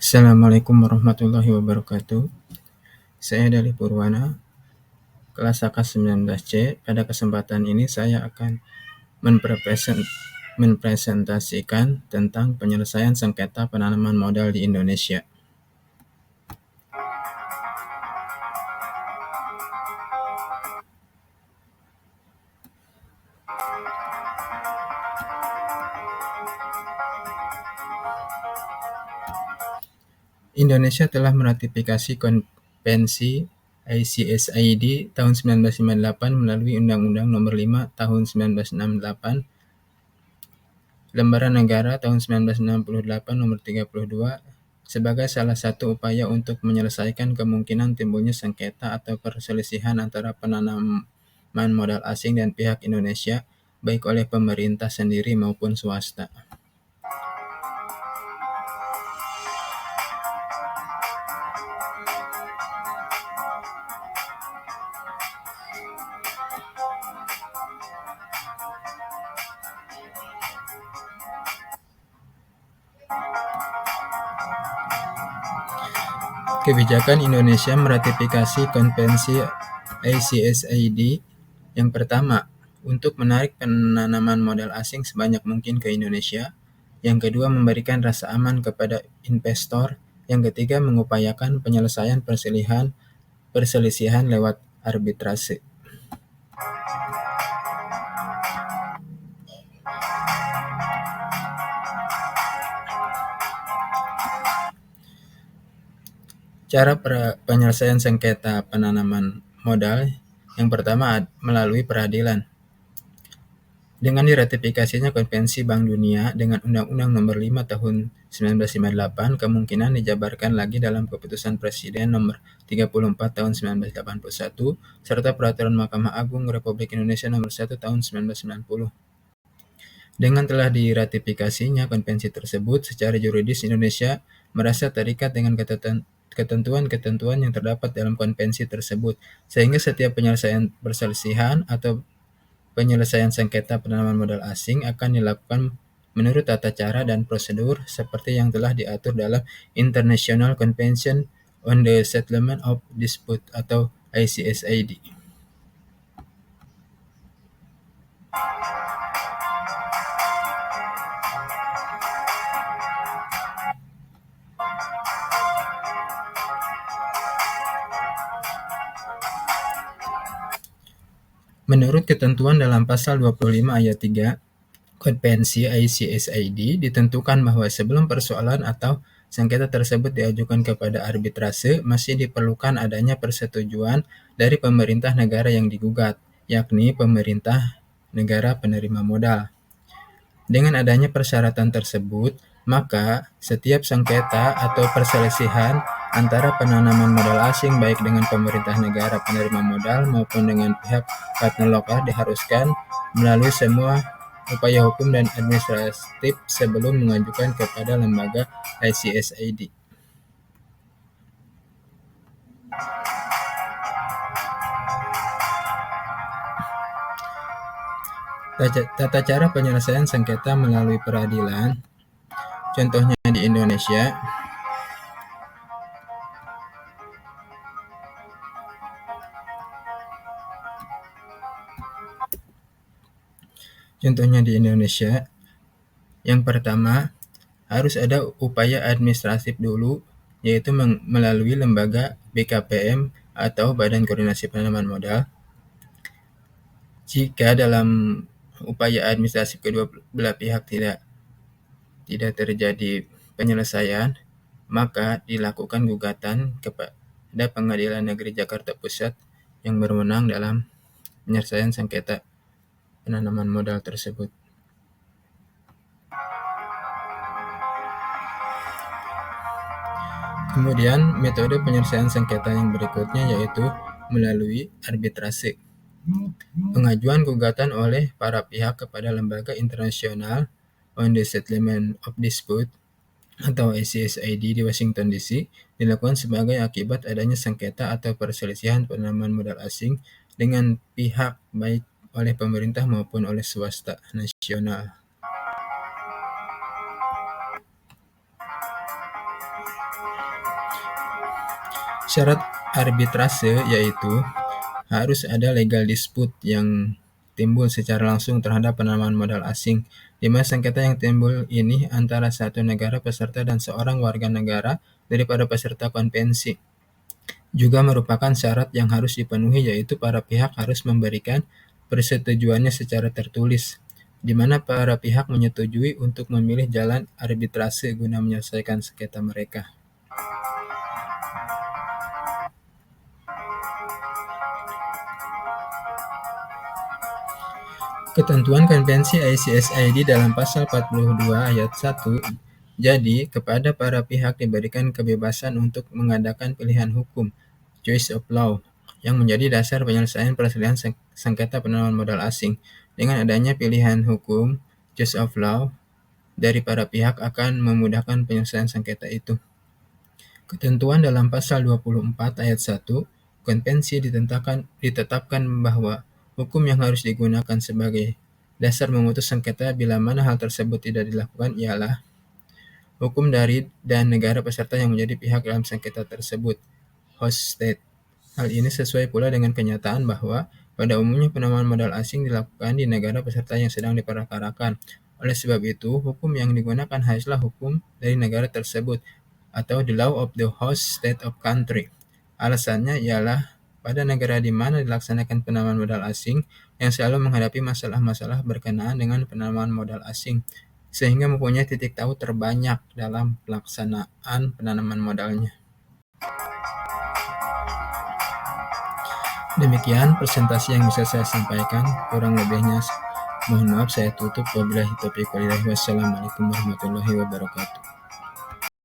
Assalamualaikum warahmatullahi wabarakatuh. Saya Dali Purwana, kelas AK 19C. Pada kesempatan ini saya akan mempresentasikan tentang penyelesaian sengketa penanaman modal di Indonesia. Indonesia telah meratifikasi Konvensi ICSID tahun 1958 melalui Undang-Undang Nomor 5 Tahun 1968, Lembaran Negara tahun 1968 Nomor 32, sebagai salah satu upaya untuk menyelesaikan kemungkinan timbulnya sengketa atau perselisihan antara penanaman modal asing dan pihak Indonesia, baik oleh pemerintah sendiri maupun swasta. Kebijakan Indonesia meratifikasi Konvensi ICSID. Yang pertama, untuk menarik penanaman modal asing sebanyak mungkin ke Indonesia. Yang kedua, memberikan rasa aman kepada investor. Yang ketiga, mengupayakan penyelesaian perselisihan lewat arbitrase. Cara penyelesaian sengketa penanaman modal, yang pertama melalui peradilan. Dengan diratifikasinya Konvensi Bank Dunia dengan Undang-Undang Nomor 5 Tahun 1958, kemungkinan dijabarkan lagi dalam Keputusan Presiden Nomor 34 Tahun 1981, serta Peraturan Mahkamah Agung Republik Indonesia Nomor 1 Tahun 1990. Dengan telah diratifikasinya konvensi tersebut, secara juridis Indonesia merasa terikat dengan ketentuan-ketentuan yang terdapat dalam konvensi tersebut, sehingga setiap penyelesaian perselisihan atau penyelesaian sengketa penanaman modal asing akan dilakukan menurut tata cara dan prosedur seperti yang telah diatur dalam International Convention on the Settlement of Dispute atau ICSID. Menurut ketentuan dalam pasal 25 ayat 3 Konvensi ICSID, ditentukan bahwa sebelum persoalan atau sengketa tersebut diajukan kepada arbitrase, masih diperlukan adanya persetujuan dari pemerintah negara yang digugat, yakni pemerintah negara penerima modal. Dengan adanya persyaratan tersebut, maka setiap sengketa atau perselisihan antara penanaman modal asing baik dengan pemerintah negara penerima modal maupun dengan pihak partner lokal diharuskan melalui semua upaya hukum dan administratif sebelum mengajukan kepada lembaga ICSID. Tata cara penyelesaian sengketa melalui peradilan, contohnya di Indonesia, yang pertama, harus ada upaya administratif dulu, yaitu melalui lembaga BKPM atau Badan Koordinasi Penanaman Modal. Jika dalam upaya administratif kedua belah pihak tidak terjadi penyelesaian, maka dilakukan gugatan kepada Pengadilan Negeri Jakarta Pusat yang berwenang dalam penyelesaian sengketa penanaman modal tersebut. Kemudian metode penyelesaian sengketa yang berikutnya yaitu melalui arbitrase. Pengajuan gugatan oleh para pihak kepada Lembaga Internasional on the Settlement of Dispute atau ICSID di Washington DC dilakukan sebagai akibat adanya sengketa atau perselisihan penanaman modal asing dengan pihak baik oleh pemerintah maupun oleh swasta nasional. Syarat arbitrase yaitu harus ada legal dispute yang timbul secara langsung terhadap penanaman modal asing, di mana sengketa yang timbul ini antara satu negara peserta dan seorang warga negara daripada peserta konvensi. Juga merupakan syarat yang harus dipenuhi, yaitu para pihak harus memberikan persetujuannya secara tertulis, di mana para pihak menyetujui untuk memilih jalan arbitrase guna menyelesaikan sengketa mereka. Ketentuan Konvensi ICSID dalam pasal 42 ayat 1, jadi kepada para pihak diberikan kebebasan untuk mengadakan pilihan hukum, choice of law, yang menjadi dasar penyelesaian perselisihan sengketa penanaman modal asing. Dengan adanya pilihan hukum, choice of law, dari para pihak akan memudahkan penyelesaian sengketa itu. Ketentuan dalam pasal 24 ayat 1, Konvensi ditetapkan bahwa hukum yang harus digunakan sebagai dasar memutus sengketa bila mana hal tersebut tidak dilakukan ialah hukum dari dan negara peserta yang menjadi pihak dalam sengketa tersebut, host state. Hal ini sesuai pula dengan kenyataan bahwa pada umumnya penanaman modal asing dilakukan di negara peserta yang sedang diperkarakan. Oleh sebab itu, hukum yang digunakan haruslah hukum dari negara tersebut atau the law of the host state of country. Alasannya ialah pada negara di mana dilaksanakan penanaman modal asing yang selalu menghadapi masalah-masalah berkenaan dengan penanaman modal asing, sehingga mempunyai titik tahu terbanyak dalam pelaksanaan penanaman modalnya. Demikian presentasi yang bisa saya sampaikan, kurang lebihnya mohon maaf saya tutup. Wabillahi taufiq walhidayah. Wassalamualaikum warahmatullahi wabarakatuh.